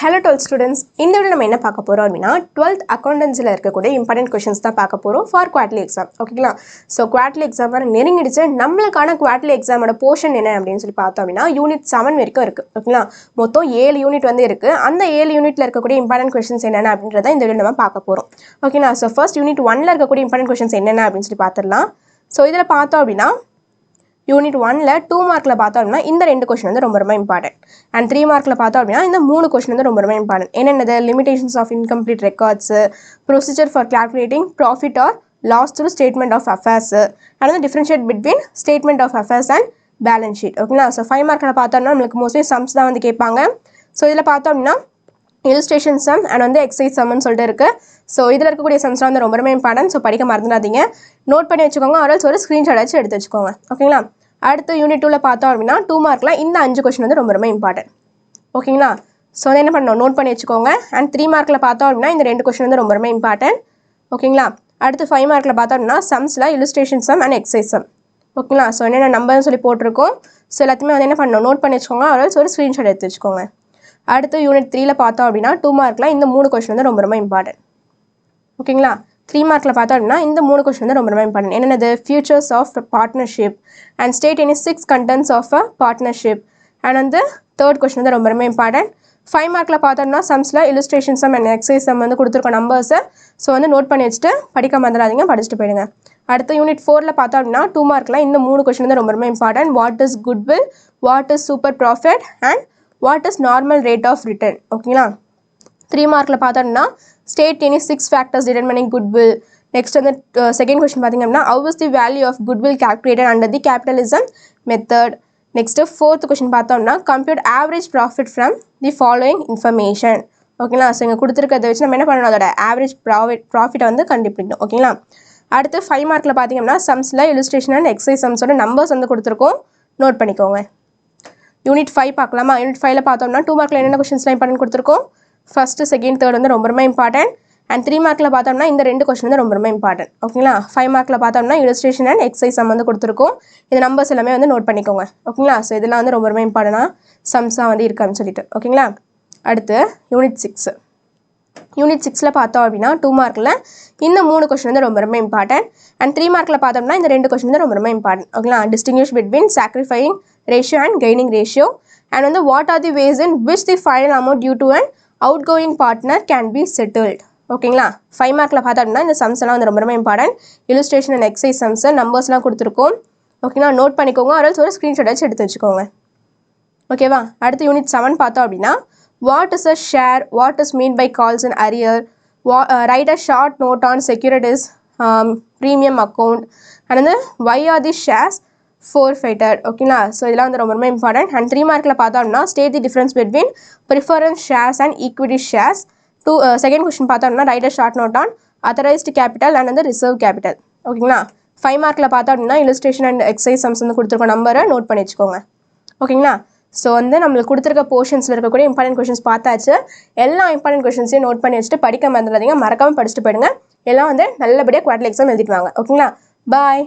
Hello 12th students. இந்த video நம்ம என்ன பார்க்க போறோம் அப்படினா 12th accountancyல இருக்கக்கூடிய இம்பார்ட்டன்ட் क्वेश्चंस தான் பார்க்க போறோம் for quarterly exam. ஓகேங்களா? சோ quarterly exam வர நெருங்கிடுச்சு. நம்மளுக்கான quarterly examோட போர்ஷன் என்ன அப்படினு சொல்லி பார்த்தோம் அப்படினா யூனிட் 7 வரைக்கும் இருக்கு. ஓகேங்களா? மொத்தம் 7 யூனிட் வந்து இருக்கு. அந்த 7 யூனிட்ல இருக்கக்கூடிய இம்பார்ட்டன்ட் क्वेश्चंस என்னென்ன அப்படின்றத இந்த வீடியோல நம்ம பார்க்க போறோம். ஓகேங்களா? சோ ஃபர்ஸ்ட் யூனிட் 1ல இருக்கக்கூடிய இம்பார்ட்டன்ட் क्वेश्चंस என்னென்ன அப்படினு சொல்லி பார்த்திரலாம். சோ இதல பார்த்தோம் அப்படினா யூனிட் 1ல 2 மார்க்ல பார்த்தோம் அப்படினா இந்த ரெண்டு क्वेश्चन வந்து ரொம்ப ரொம்ப இம்பார்ட்டன்ட். and 3 மார்க்ல பார்த்தோம் அப்படினா இந்த மூணு क्वेश्चन வந்து ரொம்ப ரொம்ப important. என்னென்னது limitations of incomplete records, procedure for calculating profit or loss through statement of affairs, and the differentiate between statement of affairs and balance sheet. ஓகேங்களா? சோ 5 மார்க்ல பார்த்தோம்னா நமக்கு மோஸ்ட்லி சம்ஸ் தான் வந்து கேட்பாங்க. சோ இதல பார்த்தோம் அப்படினா illustration sum and வந்து exercise sum னு சொல்லிட்டு இருக்கு. சோ இதல இருக்கக்கூடிய சம்ஸ்லாம் வந்து ரொம்ப ரொம்ப இம்பார்ட்டன்ட். சோ படிக்க மறந்துடாதீங்க. நோட் பண்ணி வச்சுக்கோங்க. ஆல்சோ ஒரு ஸ்கிரீன்ஷாட் எடுத்து வச்சுக்கோங்க. ஓகேங்களா? அடுத்து யூனிட் 2ல பார்த்தோம் அப்படினா 2 மார்க்ல இந்த 5 क्वेश्चन வந்து ரொம்ப ரொம்ப இம்பார்ட்டன்ட். ஓகேங்களா? சோ அதை என்ன பண்ணனும் நோட் பண்ணி வச்சுக்கோங்க. and 3 மார்க்ல பார்த்தோம் அப்படினா இந்த ரெண்டு क्वेश्चन வந்து ரொம்ப ரொம்ப இம்பார்ட்டன்ட். ஓகேங்களா? அடுத்து 5 மார்க்ல பார்த்தோம் அப்படினா சம்ஸ்ல illustration sum and exercise sum. ஓகேங்களா? சோ என்னென்ன நம்பர்னு சொல்லி போட்டுருக்கோம். சோ எல்லாத்தையுமே வந்து என்ன பண்ணனும் நோட் பண்ணி வச்சுக்கோங்க. ஆல்சோ ஒரு ஸ்கிரீன்ஷாட் எடுத்து வச்சுக்கோங்க. அடுத்து யூனிட் 3ல பார்த்தோம் அப்படினா 2 மார்க்ல இந்த மூணு क्वेश्चन வந்து ரொம்ப ரொம்ப இம்பார்ட்டன்ட். ஓகேங்களா? 3 மார்க்ல பார்த்தோம் அப்படினா இந்த மூணு क्वेश्चन வந்து ரொம்ப ரொம்ப important. என்னென்னது features of partnership and state any 6 contents of a partnership. and வந்து third question வந்து ரொம்ப ரொம்ப இம்பார்ட்டன்ட். 5 மார்க்ல பார்த்தோம்னா சம்ஸ்ல illustration sum and exercise sum வந்து கொடுத்திருக்க நம்பர்ஸ். சோ வந்து நோட் பண்ணி வச்சிட்டு படிக்க மறந்துடாதீங்க. படிச்சிட்டு போயிடுங்க. அடுத்து யூனிட் 4ல பார்த்தோம் அப்படினா 2 மார்க்ல இந்த மூணு क्वेश्चन வந்து ரொம்ப ரொம்ப important. what is goodwill, what is super profit and what is normal rate of return. ஓகேங்களா? 3 மார்க்ல பார்த்தோம்னா state any 6 factors determining goodwill. next வந்து second question பாத்தீங்க அப்படினா how is the value of goodwill calculated under the capitalism method. next fourth question பார்த்தோம்னா compute average profit from the following information. ஓகேங்களா? So இங்க கொடுத்திருக்கிறத வச்சு நம்ம என்ன பண்ணனும் அதோட average profit வந்து கண்டுபிடிக்கணும். ஓகேங்களா? அடுத்து 5 மார்க்ல பாத்தீங்க அப்படினா sumsல illustration and exercise sums ஓட நம்பர்ஸ் வந்து கொடுத்திருக்கோம். நோட் பண்ணிக்கோங்க. யூனிட் 5 பார்க்கலாமா? யூனிட் 5ல பார்த்தோம்னா 2 மார்க்ல என்னென்ன क्वेश्चंसலாம் இம்பார்ட்டன்ட் கொடுத்திருக்கோம். ஃபர்ஸ்ட் செகண்ட் தேர்ட் வந்து ரொம்ப ரொம்ப இம்பார்ட்டன்ட். and 3 மார்க்ல பார்த்தோம்னா இந்த ரெண்டு क्वेश्चन வந்து ரொம்ப ரொம்ப இம்பார்ட்டன்ட். ஓகேங்களா? 5 மார்க்ல பார்த்தோம்னா illustration and exercise sum வந்து கொடுத்திருக்கோம். இந்த நம்பர்ஸ் எல்லாமே வந்து நோட் பண்ணிக்கோங்க. ஓகேங்களா? சோ இதெல்லாம் வந்து ரொம்ப ரொம்ப இம்பார்ட்டன்ட்டா சம்ஸா வந்து இருக்கான்னு சொல்லிட்டு. ஓகேங்களா? அடுத்து யூனிட் 6. யூனிட் 6ல பார்த்தோம் அப்படினா 2 மார்க்ல இந்த மூணு क्वेश्चन வந்து ரொம்ப ரொம்ப இம்பார்ட்டன்ட். and 3 மார்க்ல பார்த்தோம்னா இந்த ரெண்டு क्वेश्चन வந்து ரொம்ப ரொம்ப இம்பார்ட்டன்ட். ஓகேங்களா? distinguish between sacrificing ratio and gaining ratio. and வந்து what are the ways in which the final amount due to an outgoing partner can be settled. ஓகேங்களா? 5 மார்க்ல பார்த்தோம்னா இந்த சம்ஸ் எல்லாம் வந்து ரொம்ப ரொம்ப important. illustration and exercise sums நம்பர்ஸ்லாம் கொடுத்திருக்கோம். ஓகேங்களா? நோட் பண்ணிக்கோங்க. ஆல்சோ ஒரு ஸ்கிரீன்ஷாட் எடுத்து வச்சுக்கோங்க. ஓகேவா? அடுத்து யூனிட் 7 பார்த்தோம் அப்படினா what is a share, what is mean by calls in arrear, write a short note on securities premium account, and then why are the shares forfeited. ஓகேங்களா? சோ இதெல்லாம் வந்து ரொம்ப ரொம்ப இம்பார்ட்டன்ட். and 3 மார்க்ல பார்த்தோம்னா state the difference between preference shares and equity shares. Second question பார்த்தோம்னா write a short note on authorized capital and the reserve capital. ஓகேங்களா? 5 மார்க்ல பார்த்தோம்னா illustration and exercise sums வந்து கொடுத்திருக்க நம்பரை நோட் பண்ணி வச்சுக்கோங்க. ஓகேங்களா? சோ வந்து நமக்கு கொடுத்திருக்க போர்ஷன்ஸ்ல இருக்கக்கூடிய இம்பார்ட்டன்ட் क्वेश्चंस பார்த்தாச்சு. எல்லா இம்பார்ட்டன்ட் क्वेश्चंसையும் நோட் பண்ணி வச்சிட்டு படிக்க மறந்துடாதீங்க. மறக்காம படிச்சிட்டு போயிடுங்க. எல்லாம் வந்து நல்லபடியா குவார்ட்டர்லி எக்ஸாம் எழுதிட்டு வாங்க. ஓகேங்களா? பை.